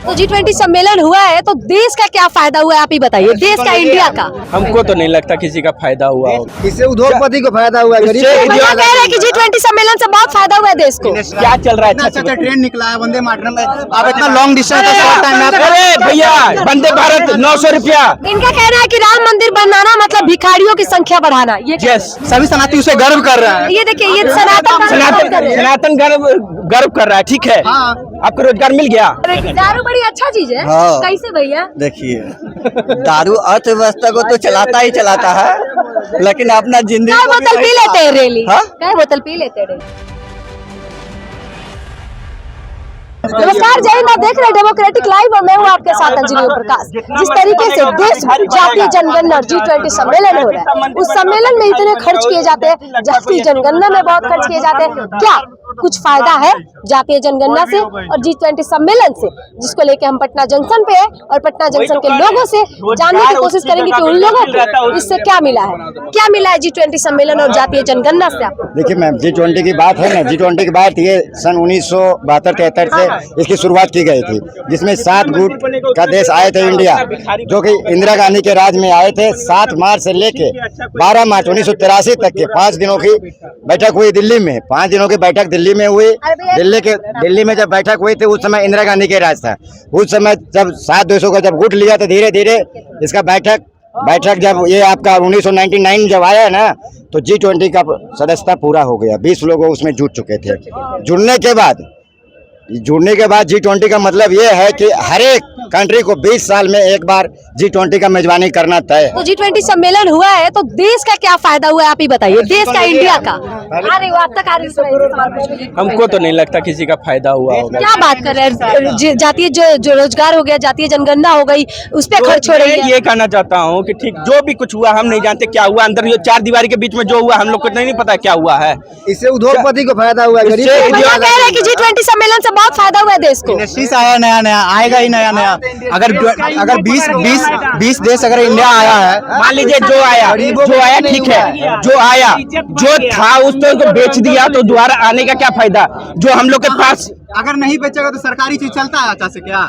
तो G20 सम्मेलन हुआ है तो देश का क्या फायदा हुआ है, आप ही बताइए, देश का, इंडिया का। हमको तो नहीं लगता किसी का फायदा हुआ हो। इससे उद्योगपति को फायदा हुआ है, गरीब कह रहे हैं कि G20 सम्मेलन से बहुत फायदा हुआ है देश को। क्या चल रहा है? अच्छा ट्रेन निकला है वंदे मातरम में, आप इतना लॉन्ग डिस्टेंस का शॉर्ट टाइम में। अरे भैया, वंदे भारत 900 रुपया। इनका कहना है कि राम मंदिर बनाना मतलब भिखारियों की संख्या बढ़ाना। ये सभी सनातनी उसे गर्व कर रहे हैं। ये देखिए, ये सनातन गर्व कर रहा है। ठीक है, आपको रोजगार मिल गया। दारू बड़ी अच्छा चीज है। हाँ। कैसे भैया? देखिए, दारू अर्थव्यवस्था को तो चलाता ही चलाता है, लेकिन अपना जिंदगी क्या बोतल पी लेते हैं रेली? हाँ? क्या बोतल पी लेते हैं रेली? नमस्कार, जय हिंद। आप देख रहे हैं डेमोक्रेटिक लाइव और मैं हूँ आपके साथ अंजलि प्रकाश। जिस तरीके से देश जातीय जनगणना और G20 सम्मेलन हो रहा है, उस सम्मेलन में इतने खर्च किए जाते हैं, जातीय जनगणना में बहुत खर्च किए जाते हैं। क्या कुछ फायदा है जातीय जनगणना से और G20 सम्मेलन से, जिसको लेके हम पटना जंक्शन पे है और पटना जंक्शन के लोगों से जानने की कोशिश करेंगे कि उन लोगों को इससे क्या मिला है, क्या मिला है G20 सम्मेलन और जातीय जनगणना से आपको। देखिए मैम, G20 की बात है ना, G20 की बात ये सन 1972-73 से इसकी शुरुआत की गई थी, जिसमें 7 गुट का देश आए थे इंडिया, जो कि इंदिरा गांधी के राज में आए थे। 7 मार्च से लेके 12 मार्च 1983 तक के 5 दिनों की बैठक हुई दिल्ली में। 5 दिनों की बैठक दिल्ली में हुई। दिल्ली में जब बैठक हुई थी उस समय इंदिरा गांधी के राज था। उस समय जब 7 देशों का जब गुट लिया तो धीरे धीरे इसका बैठक जब ये आपका 1999 जब आया ना, तो G20 का सदस्यता पूरा हो गया। 20 लोग उसमें जुट चुके थे। जुड़ने के बाद G20 का मतलब ये है कि हर एक कंट्री को 20 साल में एक बार G20 का मेजबानी करना तय है। तो G20 सम्मेलन हुआ है तो देश का क्या फायदा हुआ है, आप ही बताइए, देश का, इंडिया का। आ रही हो आप तक, आ रही है। हमको तो नहीं लगता किसी का फायदा हुआ होगा। क्या बात कर रहे हैं? जातीय जो रोजगार हो गया, जातीय जनगणना हो गई, उस पर खर्च हो रही है। ये कहना चाहता हूँ कि ठीक जो भी कुछ हुआ, हम नहीं जानते क्या हुआ अंदर, ये 4 दीवारी के बीच में जो हुआ हम लोग को नहीं पता क्या हुआ है। इससे उद्योगपति को फायदा हुआ है, गरीब कह रहे हैं कि G20 सम्मेलन से बहुत फायदा हुआ है देश को। इंडस्ट्रीज आया, नया आएगा ही नया। अगर 20 देश अगर इंडिया आया है, मान लीजिए जो आया ठीक है, जो था उसको बेच दिया, तो दोबारा आने का क्या फायदा? जो हम लोग के पास अगर नहीं बेचेगा तो सरकारी चीज चलता है अच्छा से? क्या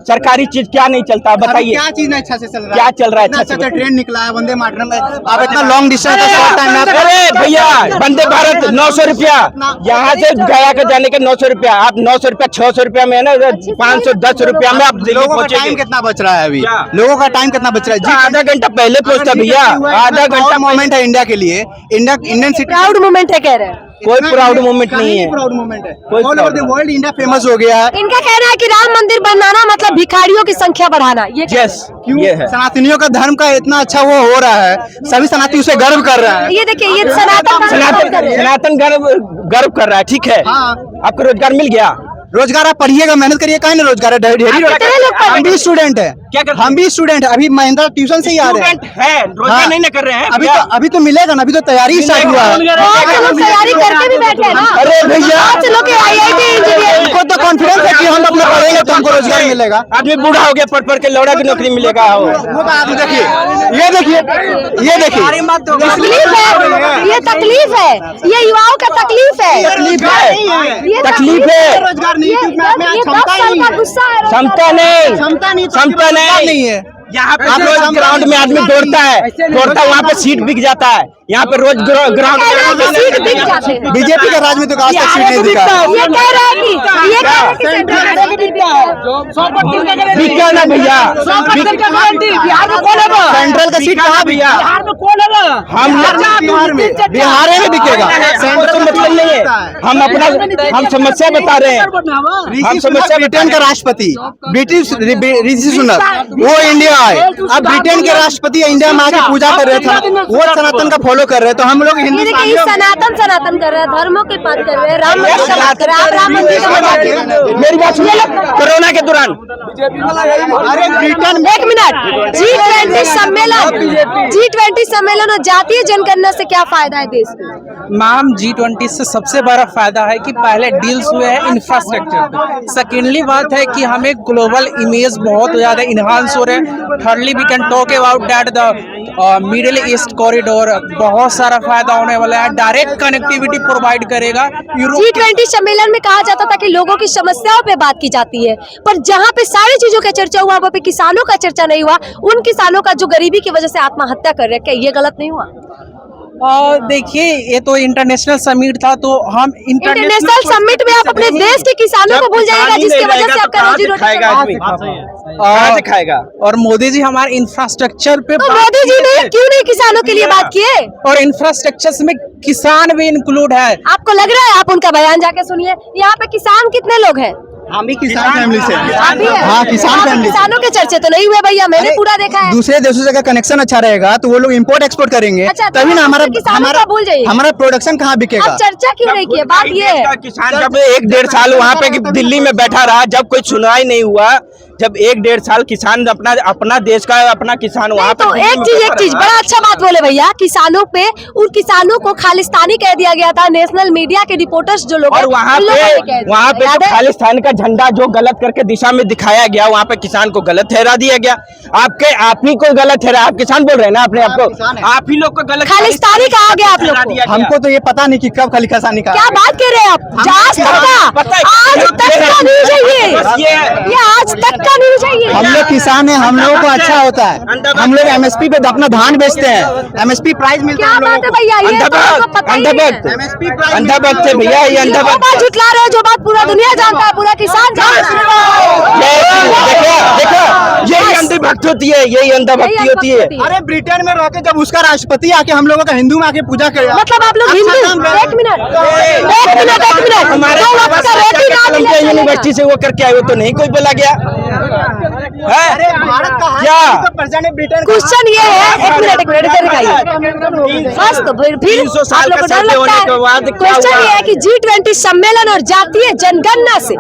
सरकारी चीज क्या नहीं चलता बताइए? क्या चीज नहीं अच्छा से चल रहा है? क्या चल रहा है? अच्छा ट्रेन निकला है वंदे मातरम में, आप इतना लॉन्ग डिस्टेंस का शॉर्ट टाइम में। अरे भैया, वंदे भारत 900 रुपया, यहाँ से गया के जाने के 900 रुपया। आप 900 रुपया 600 रुपया में है ना, 510 रुपया में आप दिल्ली पहुंचे। टाइम कितना बच रहा है अभी? लोगों का टाइम कितना बच रहा है? आधा घंटा पहले पहुंचता भैया, आधा घंटा मोमेंट है इंडिया के लिए। इंडियन सिटी प्राउड मोमेंट है, कह रहे हैं। कोई प्राउड मोमेंट नहीं है। प्राउड मोमेंट है, all over the world India famous हो गया है। इनका कहना है कि राम मंदिर बनाना मतलब भिखारियों की संख्या बढ़ाना। ये ये है। सनातनियों का धर्म का इतना अच्छा वो हो रहा है, सभी सनातनी उसे गर्व कर रहे हैं। ये देखिए, ये सनातन गर्व कर रहा है। ठीक है, आपको रोजगार मिल गया। रोजगार आप पढ़िएगा, मेहनत करिए, काहे ना रोजगार है। हम भी स्टूडेंट है, हम भी स्टूडेंट है। अभी महिंद्रा ट्यूशन से ही आ रहे हैं। रोजगार नहीं ना कर रहे हैं। अभी तो मिलेगा ना, अभी तो तैयारी स्टार्ट हुआ है। तैयारी करके भी बैठे हैं ना। अरे भैया, IIT इंजीनियर को तो कॉन्फिडेंस है कि हम अपना पढ़ेंगे तो हमको रोजगार मिलेगा। आदमी बूढ़ा हो गया, पढ़ के लौड़ा की नौकरी मिलेगा। देखिए, ये देखिए, तकलीफ है, ये युवाओं का तकलीफ है। तकलीफ है। रोजगार नहीं, क्षमता नहीं है। यहाँ पे रोज ग्राउंड में आदमी दौड़ता है, वहाँ पे सीट बिक जाता है। यहाँ पे रोज ग्राउंड सीट बिक जाते हैं। बीजेपी का राज में तो आज तक सीट नहीं दिखा। ये कह रहा है कि बिका ना भैया, सेंट्रल का सीट कहाँ भैया? हम बिहार में बिकेगा। सेंट्रल तो मतलब नहीं है, हम समस्या बता रहे हैं। हम समस्या। ब्रिटेन का राष्ट्रपति ब्रिटिश ऋषि सुनक, वो इंडिया आए। अब ब्रिटेन के राष्ट्रपति इंडिया में आके पूजा कर रहे थे, वो सनातन का फॉलो कर रहे, तो हम लोग सनातन कर रहे हैं, धर्मों की बात कर रहे हैं, राम मंदिर की बात कर रहे हैं। आप राम मंदिर की बात कर रहे हैं। मेरी बात सुनिए, कोरोना के दौरान एक मिनट, G20 सम्मेलन और जातीय जनगणना से क्या फायदा है देश को? मैम, G20 से सबसे बड़ा फायदा है कि पहले डील्स हुए हैं इंफ्रास्ट्रक्चर पे। सेकेंडली बात है कि हमें ग्लोबल इमेज बहुत ज़्यादा इन्हांस हो रहे हैं। Thirdly we can talk about that the Middle East corridor बहुत सारा फायदा होने वाला है। डायरेक्ट कनेक्टिविटी प्रोवाइड करेगा। G20 सम्मेलन में कहा जाता था कि लोगों की समस्याओं पे बात की जाती है, पर जहाँ पे सारी चीजों का चर्चा हुआ वहाँ पे किसानों का चर्चा नहीं हुआ। उन किसानों का जो गरीबी की वजह से आत्महत्या कर रहे हैं, क्या ये गलत नहीं हुआ? देखिए, ये तो इंटरनेशनल समिट था, तो हम इंटरनेशनल समिट में आप अपने देश के किसानों को भूल जाएगा, जिसकी वजह से आपका रोजी रोटी खाएगा आदमी, कहाँ से खाएगा? और मोदी जी हमारे इंफ्रास्ट्रक्चर पे तो मोदी जी ने क्यों नहीं किसानों के लिए बात किए? और इंफ्रास्ट्रक्चर में किसान भी इंक्लूड है। आपको लग रहा है? आप उनका बयान जाके सुनिए। यहाँ पे किसान कितने लोग हैं? हम भी किसान फैमिली से आप भी हैं? हाँ, किसान यहाँ पे फैमिली से। किसानों के चर्चे तो नहीं हुए भैया, मैंने पूरा देखा है। दूसरे देशों से का कनेक्शन अच्छा रहेगा तो वो लोग इंपोर्ट एक्सपोर्ट करेंगे, अच्छा, तभी ना हमारा किसानों का भूल जाइए। हमारा प्रोडक्शन कहाँ बिकेगा। आप चर्चा क्यों नहीं किए? बात ये है, किसान जब 1-1.5 साल वहाँ पे दिल्ली में बैठा रहा, जब कोई सुनवाई नहीं हुआ, जब 1-1.5 साल किसान अपना देश का अपना किसान वहाँ पे तो एक चीज बड़ा अच्छा बात बोले भैया, किसानों पे, उन किसानों को खालिस्तानी कह दिया गया था। नेशनल मीडिया के रिपोर्टर्स जो लोग और वहाँ पे तो खालिस्तान का झंडा जो गलत करके दिशा में दिखाया गया, वहाँ पे किसान को गलत ठहरा दिया गया। आप ही को गलत ठहरा, आप किसान बोल रहे हैं ना अपने आप को, आप ही लोग को गलत खालिस्तानी कहा गया आप लोग को। हमको तो ये पता नहीं कि कब खालिस्तानी का। क्या बात कर रहे हैं आप? आज तक का न्यूज है ये आज तक का न्यूज है ये। हम लोग किसान हैं, हम लोगों को अच्छा होता है। हम लोग MSP पे अपना धान बेचते हैं, MSP प्राइस मिलता है। क्या बात है भैया, ये तो आपको पता ही नहीं है। अंधा भक्त है भैया, ये अंधा वो भक्त बात झुठला रहे हो जो बात पूरा दुनिया जानता है, पूरा किसान जानता है। देखो यही अंधी भक्त होती है, यही अंधा भक्ति होती है। अरे ब्रिटेन में रह के जब उसका राष्ट्रपति आके हम लोगों का हिंदू में आके पूजा करेगा, मतलब आप लोग हिंदू? एक मिनट हमारे यूनिवर्सिटी से वो करके आए, वो तो नहीं कोई बोला गया है क्या? क्वेश्चन ये है, एक मिनट इधर दिखाइए बस। तो फिर 300 साल का समय होने के बाद क्या क्वेश्चन हुआ? ये है कि G20 सम्मेलन और जातीय जनगणना से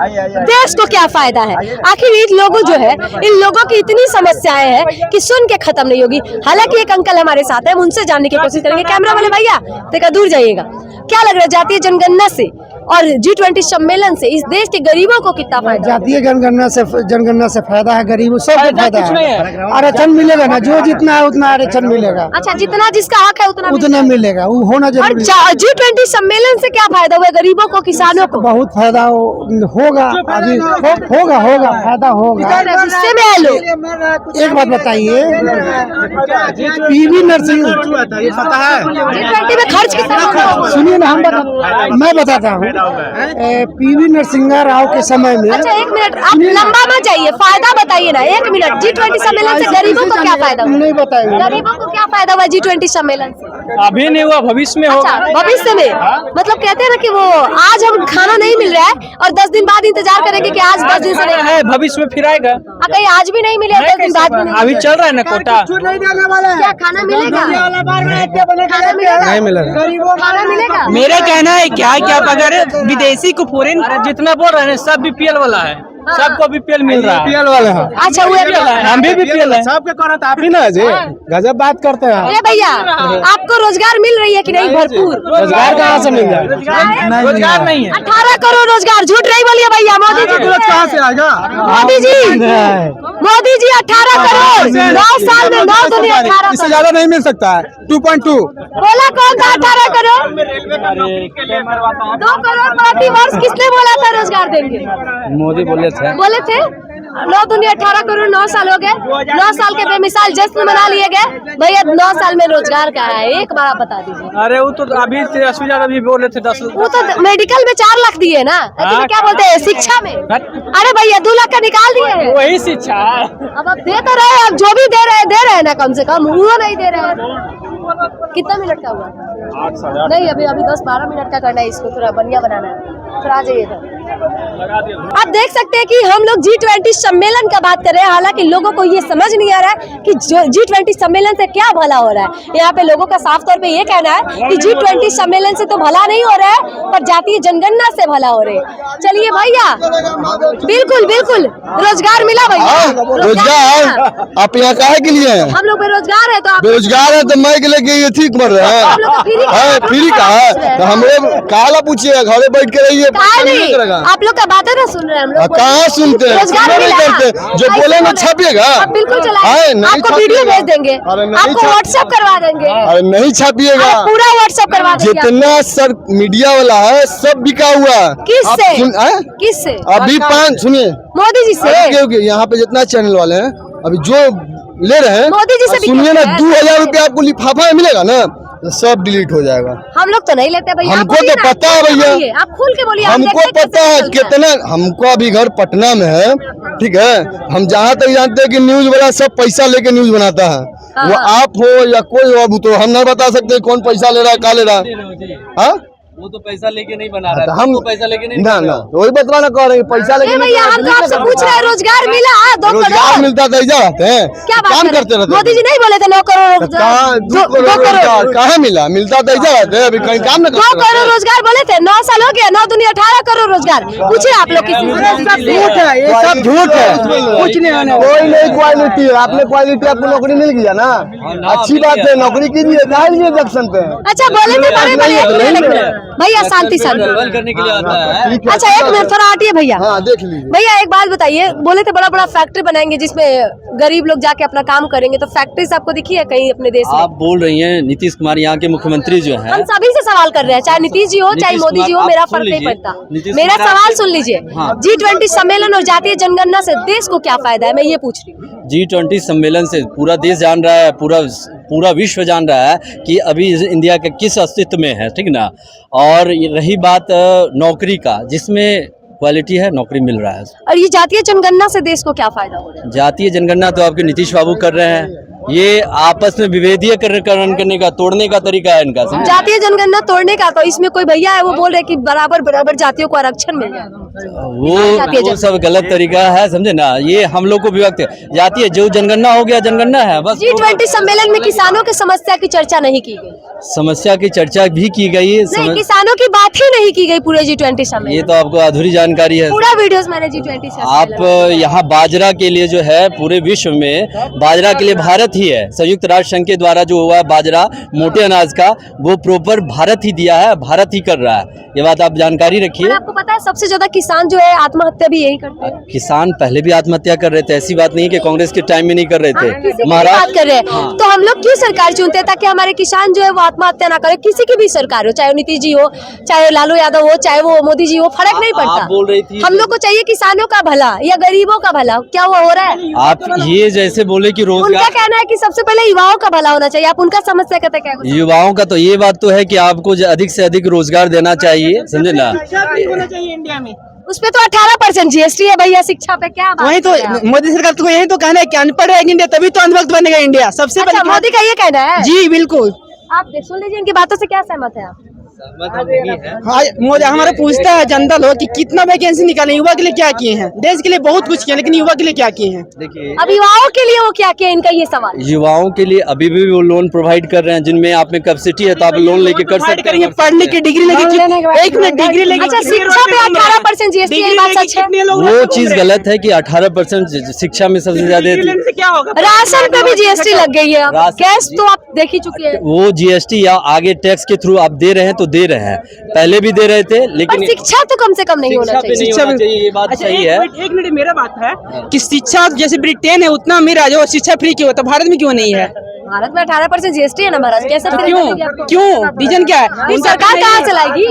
देश को क्या फायदा है? आखिर इन लोगों जो है, इन लोगों की इतनी समस्याएं हैं कि सुन के खत्म नहीं होगी। हालांकि एक अंकल हमारे साथ है, हम उनसे जानने की कोशिश करेंगे। कैमरा वाले भैया देखा, दूर जाइएगा। क्या लग रहा है जातीय जनगणना से और G20 सम्मेलन से इस देश के गरीबों को कितना फायदा? जातीय जनगणना से फायदा है, गरीबों सबको फायदा है। आरक्षण मिलेगा ना, जो जितना है उतना आरक्षण मिलेगा। अच्छा, जितना जिसका हक है उतना मिलेगा, वो होना और जरूरी है। G20 सम्मेलन से क्या फायदा हुआ गरीबों को, किसानों को? बहुत फायदा होगा, अभी होगा फायदा होगा। गुस्से में है लोग। एक बात बताइए, PV नरसिंह पता है G20 में खर्च कितना होगा? सुनिए ना, मैं बताता हूँ। PV नरसिंह राव के समय में। अच्छा एक मिनट, आप लंबा मत जाइए, फायदा बताइए ना। एक मिनट, G20 सम्मेलन से गरीबों को क्या फायदा हुआ? नहीं बताएंगे। गरीबों को क्या फायदा हुआ G20 सम्मेलन से? अभी नहीं हुआ, भविष्य में अच्छा, भविष्य में मतलब कहते हैं ना कि वो आज हम खाना नहीं मिल रहा है और 10 दिन बाद इंतजार करेंगे कि आज 10 दिन से नहीं है, भविष्य में फिर आएगा। कहीं आज भी नहीं मिले, 10 दिन बाद भी नहीं अभी चल रहा है ना कोटा। क्या खाना मिलेगा? खाना मिलेगा? नहीं मिलेगा। खाना मिलेगा? मेरा कहना है क्या है कि आप अगर विदेशी को फॉरेन जितना बोल रहे हैं सब BPL वाला है, सबको BPL मिल रहा है। BPL वाले हैं, अच्छा वो हम भी BPL है। सबके करत आप ही ना जी, गजब बात करते हैं। अरे भैया, आपको रोजगार मिल रही है कि नहीं? भरपूर रोजगार कहाँ से मिल जाए? रोजगार नहीं है। 18 करोड़ रोजगार, झूठ नहीं बोलिए भैया। मोदी जी कहाँ से आएगा? मोदी जी 18 करोड़ 9 साल में 9 दूनी 18 इससे ज्यादा नहीं मिल सकता है। 2.2 बोला कौन था? 18 करोड़ 2 करोड़ प्रति वर्ष किसने बोला था रोजगार देंगे? मोदी बोले थे 9 दूनी 18 करोड़। 9 साल हो गए, 9 साल के बेमिसाल जश्न मना लिए गए भैया। 9 साल में रोजगार का है, एक बार आप बता दीजिए। अरे वो तो अभी 80 ज्यादा भी बोले थे 10। वो तो मेडिकल में 4 लाख दिए ना, लेकिन क्या बोलते हैं शिक्षा में? अरे भैया 2 लाख का निकाल दिए हैं। वही शिक्षा। अब आप दे तो रहे हैं, अब जो भी दे रहे हैं ना, कम से कम वो नहीं दे रहे हैं। कितना मिनट का हुआ? नहीं, अभी 10-12 मिनट का करना है, इसको थोड़ा बढ़िया बनाना है। फिर आ जाइए इधर। आप देख सकते हैं कि हम लोग G20 सम्मेलन का बात कर रहे हैं। हालांकि लोगों को ये समझ नहीं आ रहा है कि G20 सम्मेलन से क्या भला हो रहा है। यहाँ पे लोगों का साफ तौर पे ये कहना है कि G20 सम्मेलन से तो भला नहीं हो रहा है, पर जातीय जनगणना से भला हो रहे हैं। चलिए भैया, बिल्कुल रोजगार मिला भैया। रोजगार आप यहाँ काहे के लिए हैं? हम लोग बेरोजगार है, तो आप बेरोजगार है तो मैं के लिए ये ठीक मर रहे हैं। फ्री का है तो हम लोग काला पूछिए, घरे बैठ के रहिए, काहे नहीं? आप लोग का बातें ना सुन रहे हैं हम लोग। कहाँ सुनते हैं? रोजगार नहीं मिला। करते। जो बोले ना छपेगा। आप बिल्कुल हाँ, चलाएंगे, नहीं आपको छापिएगा। वीडियो भेज देंगे, अरे नहीं आपको छाप- व्हाट्सएप करवा देंगे, अरे नहीं छापिएगा। अरे पूरा व्हाट्सएप करवा देंगे। जितना सब मीडिया वाला है सब बिका हुआ। किससे? आप सुन- हैं? किससे? अभी 5 सुनिए मोदी जी से। क्योंकि यहाँ पे जितना चैनल वाले हैं अभी जो ले रहे हैं मोदी जी से अब भी सुनिए ना, कहते हैं। 2000 रुपया आपको लिफाफा में मिलेगा ना, तो सब डिलीट हो जाएगा। हम लोग तो नहीं लेते भैया। हमको आप बोलिए तो ना, पता है खुल के भैया। बोलिए, आप खुल के बोलिए। हम हमको देखते हैं पता कैसे है चलता कितना। हमको अभी घर पटना में है, ठीक है। हम जहाँ तक जानते हैं कि न्यूज वाला सब पैसा लेके न्यूज बनाता है। वो हाँ। आप हो या कोई हो, अब तो हम नहीं बता सकते कौन पैसा ले रहा है, क्या ले रहा है। हाँ? वो तो पैसा लेके नहीं बना रहा तो है, हम तो पैसा लेके नहीं ना ना वही बतवा ना कह रहे हैं, पैसा लेके ए नहीं भैया, बना हम तो रहे, आपसे नहीं पूछ रहे हैं, रोजगार मिला 2 रोजगार करोड़। मिलता तो ऐसा रहते हैं, क्या बात काम कर रहे करते हैं? रहते मोदी जी नहीं बोले थे 9 करोड़ रोजगार? कहाँ 2 करोड़ रोजगार कहाँ मिला? मिलता तो ऐसा रहते हैं, अभी कहीं काम न 2 करोड़ रोजगार बोले थे। 9 साल हो गया, 9 दूनी 18 करोड़ रोजगार। पूछिए आप लोग किसी से। झूठ है, ये सब झूठ है। कुछ नहीं होने, कोई नहीं क्वालिटी है। आपने क्वालिटी, आपको नौकरी मिल गया ना, अच्छी बात है, नौकरी कीजिए, काहे लिए जंक्शन पे? अच्छा बोले थे बड़े बड़े। भैया शांति शांति। करने के लिए आता है। अच्छा 1 मिनट थोड़ा हटिए भैया। हाँ देख लीजिए। भैया एक बात बताइए, बोले थे बड़ा बड़ा फैक्ट्री बनाएंगे जिसमें गरीब लोग जाके अपना काम करेंगे, तो फैक्ट्रीज आपको दिखी है कहीं अपने देश में? आप बोल रही हैं नीतीश कुमार यहाँ के मुख्यमंत्री जो हैं। हम सभी से सवाल कर रहे हैं, चाहे नीतीश जी हो चाहे नीतीश मोदी जी हो, कुमार, मेरा आप सुन फर्क नहीं लीजिए। पड़ता। नीतीश मेरा कुमार, सवाल सुन लीजिए। हाँ। G20 सम्मेलन और जातीय जनगणना से देश को क्या फायदा है, मैं ये पूछ रही हूँ। G20 सम्मेलन से पूरा देश जान रहा है, पूरा विश्व जान रहा है कि अभी इंडिया के किस अस्तित्व में है, ठीक ना। और ये रही बात नौकरी का, जिसमें क्वालिटी है नौकरी मिल रहा है। और ये जातीय जनगणना से देश को क्या फायदा हो रहा है? जातीय जनगणना तो आपके नीतीश बाबू कर रहे हैं, ये आपस में विभेदीकरण करने का, तोड़ने का तरीका है इनका। समझे? जातीय जनगणना तोड़ने का, तो इसमें कोई भैया है वो बोल रहे कि बराबर बराबर जातियों को आरक्षण मिल जाएगा। वो सब गलत तरीका है, समझे ना। ये हम लोग को विभक्त जातीय जो जनगणना हो गया, जनगणना है बस। G20 सम्मेलन में किसानों की समस्या की चर्चा नहीं की गई। समस्या की चर्चा भी की गई। नहीं, किसानों की बात ही नहीं की गई पूरे G20 ये सम्मेलन। तो आपको अधूरी जानकारी है। पूरा वीडियोस मैंने G20 से आप यहाँ बाजरा के लिए जो है पूरे विश्व में बाजरा के लिए भारत ही है। संयुक्त राष्ट्र संघ के द्वारा जो हुआ बाजरा मोटे अनाज का, वो प्रॉपर भारत ही दिया है, भारत ही कर रहा है। ये बात आप जानकारी रखिए। और आपको पता है सबसे ज्यादा किसान जो है आत्महत्या भी यही करते हैं। किसान पहले भी आत्महत्या कर रहे थे, ऐसी बात नहीं है कि कांग्रेस के टाइम में नहीं कर रहे किसी थे। की भी बात कर रहे हैं, तो हम लोग क्यों सरकार चुनते हैं? ताकि हमारे किसान जो है वो आत्महत्या ना करे। किसी की भी सरकार हो, चाहे वो नीतीश जी हो, चाहे लालू यादव हो, चाहे वो मोदी जी हो, फर्क नहीं पड़ता। आप बोल रही थी हम लोग को चाहिए किसानों का भला या गरीबों का भला। क्या वो हो रहा है? आप ये जैसे बोले कि उनका रोजगार, कहना है कि सबसे पहले युवाओं का भला होना चाहिए। आप उनका समस्या कहते क्या? युवाओं का तो ये बात तो है कि आपको अधिक से अधिक रोजगार देना चाहिए, समझे ना। होना चाहिए इंडिया में। उस पे तो 18% GST है भैया, शिक्षा पे क्या बात वही तो कर रहे हैं आप? मोदी सरकार को यही तो कहना है कि अनपढ़ रहेगी इंडिया, तभी तो अंधभक्त बनेगा इंडिया। सबसे अच्छा, बड़ी मोदी का ये कहना है। जी बिल्कुल। आप सुन लीजिए, इनकी बातों से क्या सहमत है आप? हाँ, मोदी हमारा पूछता है जनता लोग कि कितना वैकेंसी निकाले, युवा के लिए क्या किए हैं। देश के लिए बहुत कुछ किया, लेकिन युवा के लिए क्या किए हैं। देखिए, अब युवाओं के लिए वो क्या किया, इनका ये सवाल। युवाओं के लिए अभी भी वो लोन प्रोवाइड कर रहे हैं, जिनमें आप में कैपेसिटी है तो आप लोन लेके कर सकते करेंगे, हैं। पढ़ लिख के डिग्री लेके, एक मिनट डिग्री लेके। अच्छा, शिक्षा पे 18% GST, ये बात सच है? वो चीज गलत है कि 18% शिक्षा में सबसे ज्यादा क्या होगा? राशन पे भी GST लग गई है। राशन- गैस तो आप देख ही चुके हैं। वो GST या आगे टैक्स के थ्रू आप दे रहे हैं तो दे रहे हैं, पहले भी दे रहे थे, पर लेकिन शिक्षा तो कम से कम नहीं होना शिक्षा पे चाहिए। नहीं होना चाहिए, ये बात अच्छा, सही है। एक मिनट मेरा बात है कि शिक्षा जैसे ब्रिटेन है उतना अमीर है जो शिक्षा फ्री क्यों, तो भारत में क्यों नहीं है? भारत में 18% GST है ना महाराज, कैसे फ्री क्यों करेंगे आपको? क्यों रीजन क्या है? फिर सरकार कहाँ चलाएगी?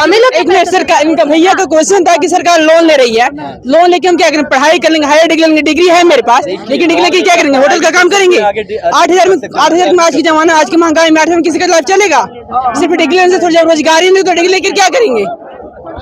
हमें लोग एक मिनट, सरकार, इनका भैया का क्वेश्चन था कि सरकार लोन ले रही है, लोन लेके हम क्या करेंगे? पढ़ाई कर लेंगे, हायर डिग्री लेंगे, डिग्री है मेरे पास, लेकिन डिग्री लेके क्या करेंगे? होटल का काम करेंगे। 8,000 में आज की जमाना, आज की महंगाई में 8,000 में किसी का लाइफ चलेगा? सिर्फ डिग्री लेने से थोड़ी रोजगारी नहीं, तो डिग्री लेकर क्या करेंगे?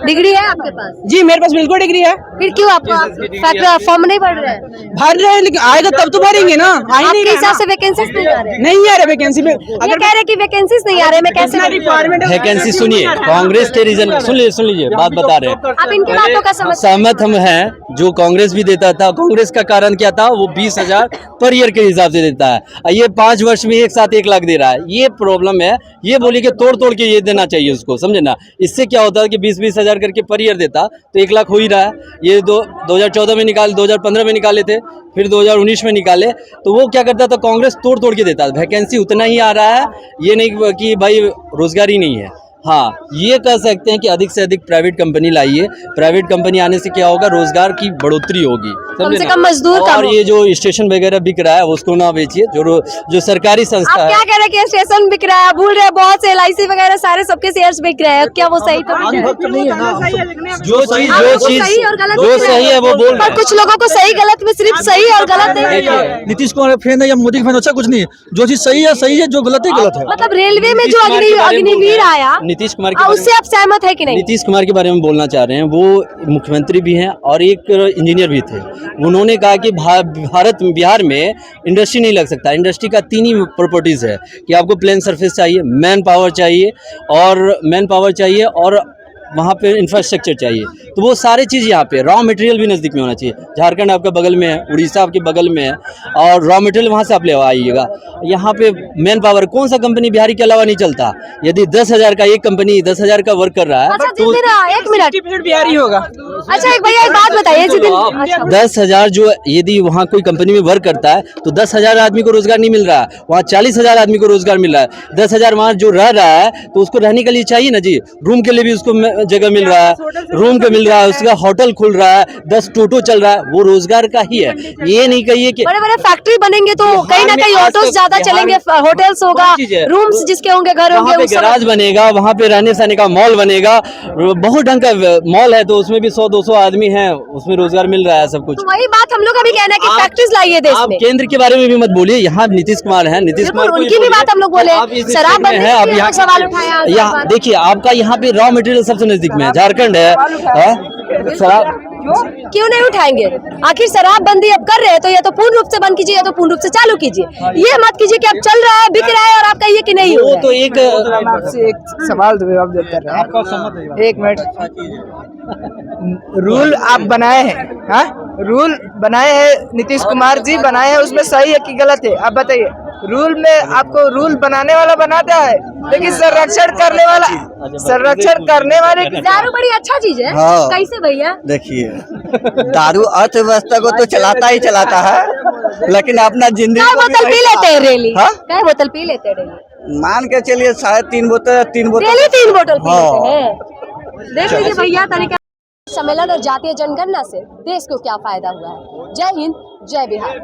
डिग्री है आपके पास? जी मेरे पास बिल्कुल डिग्री है। फिर क्यों आप फॉर्म नहीं भर रहे हैं? भर रहे हैं, लेकिन आएगा तब तो भरेंगे ना। आ ही नहीं आपके रहा हिसाब ना। से वैकेंसीज नहीं आ रहे? नहीं आ रहे वैकेंसी में। ये कह रहे कि वैकेंसीज नहीं आ रहे, मैं कैसे भरूं? रिक्वायरमेंट वैकेंसी सुनिए, कांग्रेस के रीजन सुन लीजिए बात बता रहे हैं। आप इनकी बातों का समझ सहमत हम हैं, जो कांग्रेस भी देता था, कांग्रेस का कारण क्या था? वो 20,000 पर ईयर के हिसाब से देता है, और ये 5 वर्ष में एक साथ 1 लाख दे रहा है। ये प्रॉब्लम है। ये बोलिए कि तोड़ तोड़ के ये देना चाहिए उसको, समझे ना। इससे क्या होता है कि 20-20 हजार करके पर ईयर देता तो 1 लाख हो ही रहा है। ये 2014 में निकाले, 2015 में निकाले थे, फिर 2019 में निकाले, तो वो क्या करता था? कांग्रेस तोड़ तोड़ के देता। वैकेंसी उतना ही आ रहा है, ये नहीं कि भाई रोजगार ही नहीं है। हाँ, ये कह सकते हैं कि अधिक से अधिक प्राइवेट कंपनी लाइए। प्राइवेट कंपनी आने से क्या होगा, रोजगार की बढ़ोतरी होगी। कम से कम मजदूर और ये जो स्टेशन वगैरह बिक रहा है उसको ना बेचिए। जो सरकारी संस्था आप क्या कह रहे हैं कि स्टेशन बिक रहा है, भूल रहे हैं बहुत से LIC वगैरह सारे सबके शेयर्स बिक रहे हैं, क्या वो सही तो नहीं है? जो चीज सही और गलत जो सही है वो बोल पर कुछ लोगों को सही गलत में सिर्फ सही और गलत नहीं है। नीतीश कुमार फैन है या मोदी के फैन, अच्छा कुछ नहीं है। जो चीज सही है, जो गलत है गलत है। मतलब रेलवे में जो अग्निवीर आया, नीतीश कुमार के उससे आप सहमत है कि नहीं? नीतीश कुमार के बारे में बोलना चाह रहे हैं। वो मुख्यमंत्री भी हैं और एक इंजीनियर भी थे। उन्होंने कहा कि बिहार में इंडस्ट्री नहीं लग सकता। इंडस्ट्री का 3 ही प्रॉपर्टीज़ है कि आपको प्लेन सरफेस चाहिए, मैन पावर चाहिए और वहाँ पे इंफ्रास्ट्रक्चर चाहिए। तो वो सारी चीज़ यहाँ पे, रॉ मटेरियल भी नज़दीक में होना चाहिए। झारखंड आपके बगल में है, उड़ीसा आपके बगल में है और रॉ मटेरियल वहाँ से आप ले आइएगा। यहाँ पे मैन पावर कौन सा कंपनी बिहारी के अलावा नहीं चलता। यदि 10,000 का एक कंपनी 10,000 का वर्क कर रहा है तो 1 मिनट बिहारी होगा। अच्छा एक भैया एक बात बताइए जी, 10,000 जो यदि वहाँ कोई कंपनी में वर्क करता है तो 10,000 आदमी को रोजगार नहीं मिल रहा है, वहाँ 40,000 आदमी को रोजगार मिल रहा है। 10,000 वहाँ जो रह रहा है तो उसको रहने के लिए चाहिए ना जी, रूम के लिए भी उसको जगह मिल रहा है, रूम का मिल रहा है, उसका होटल खुल रहा है, 10 टोटो चल रहा है, वो रोजगार का ही है। ये नहीं कहिए कि बड़े बड़े फैक्ट्री बनेंगे तो कहीं ना कहीं ऑटोस ज्यादा चलेंगे, होटल्स होगा, रूम्स जिसके होंगे, घर होंगे, वहाँ पे गैराज बनेगा, वहाँ पे रहने सहने का मॉल बनेगा, बहुत ढंग का मॉल है तो उसमें भी 100-200 आदमी हैं, उसमें रोजगार मिल रहा है सब कुछ। तो वही बात हम लोग का भी कहना है कि फैक्ट्रीज लाइए देश आप में। केंद्र के बारे में भी मत बोलिए, यहाँ नीतीश कुमार है, नीतीश कुमार उनकी भी बात हम लोग बोले, शराबबंदी है। अब यहाँ सवाल उठाया, यहाँ देखिए आपका यहाँ पे रॉ मटेरियल सबसे नजदीक में है, झारखंड है। शराब क्यों नहीं उठाएंगे? आखिर शराबबंदी अब कर रहे हैं तो या तो पूर्ण रूप से बंद कीजिए या तो पूर्ण रूप से चालू कीजिए। ये मत कीजिए कि अब चल रहा है, बिक रहा है और आप कहिए कि नहीं हो रहा है। तो एक आपसे एक सवाल जवाब देते रहे। 1 मिनट, रूल आप बनाए हैं, हाँ रूल बनाए हैं, नीतीश कुमार जी बनाए हैं, उसमें सही है कि गलत है आप बताइए। रूल में आपको रूल बनाने वाला बनाता है लेकिन संरक्षण करने वाले दारू बड़ी अच्छा चीज है। हाँ। कैसे भैया? देखिए, दारू अर्थव्यवस्था को तो चलाता ही चलाता है, लेकिन अपना जिंदगी क्या को भी बोतल पी नहीं लेते हैं डेली? हाँ? क्या बोतल पी लेते हैं डेली? मान के चलिए 3.5 बोतल डेली 3 बोतल पी हाँ। लेते हैं। देख लीजिए भैया तरीका। सम्मेलन और जातीय जनगणना से देश को क्या फायदा हुआ है। जय हिंद, जय बिहार।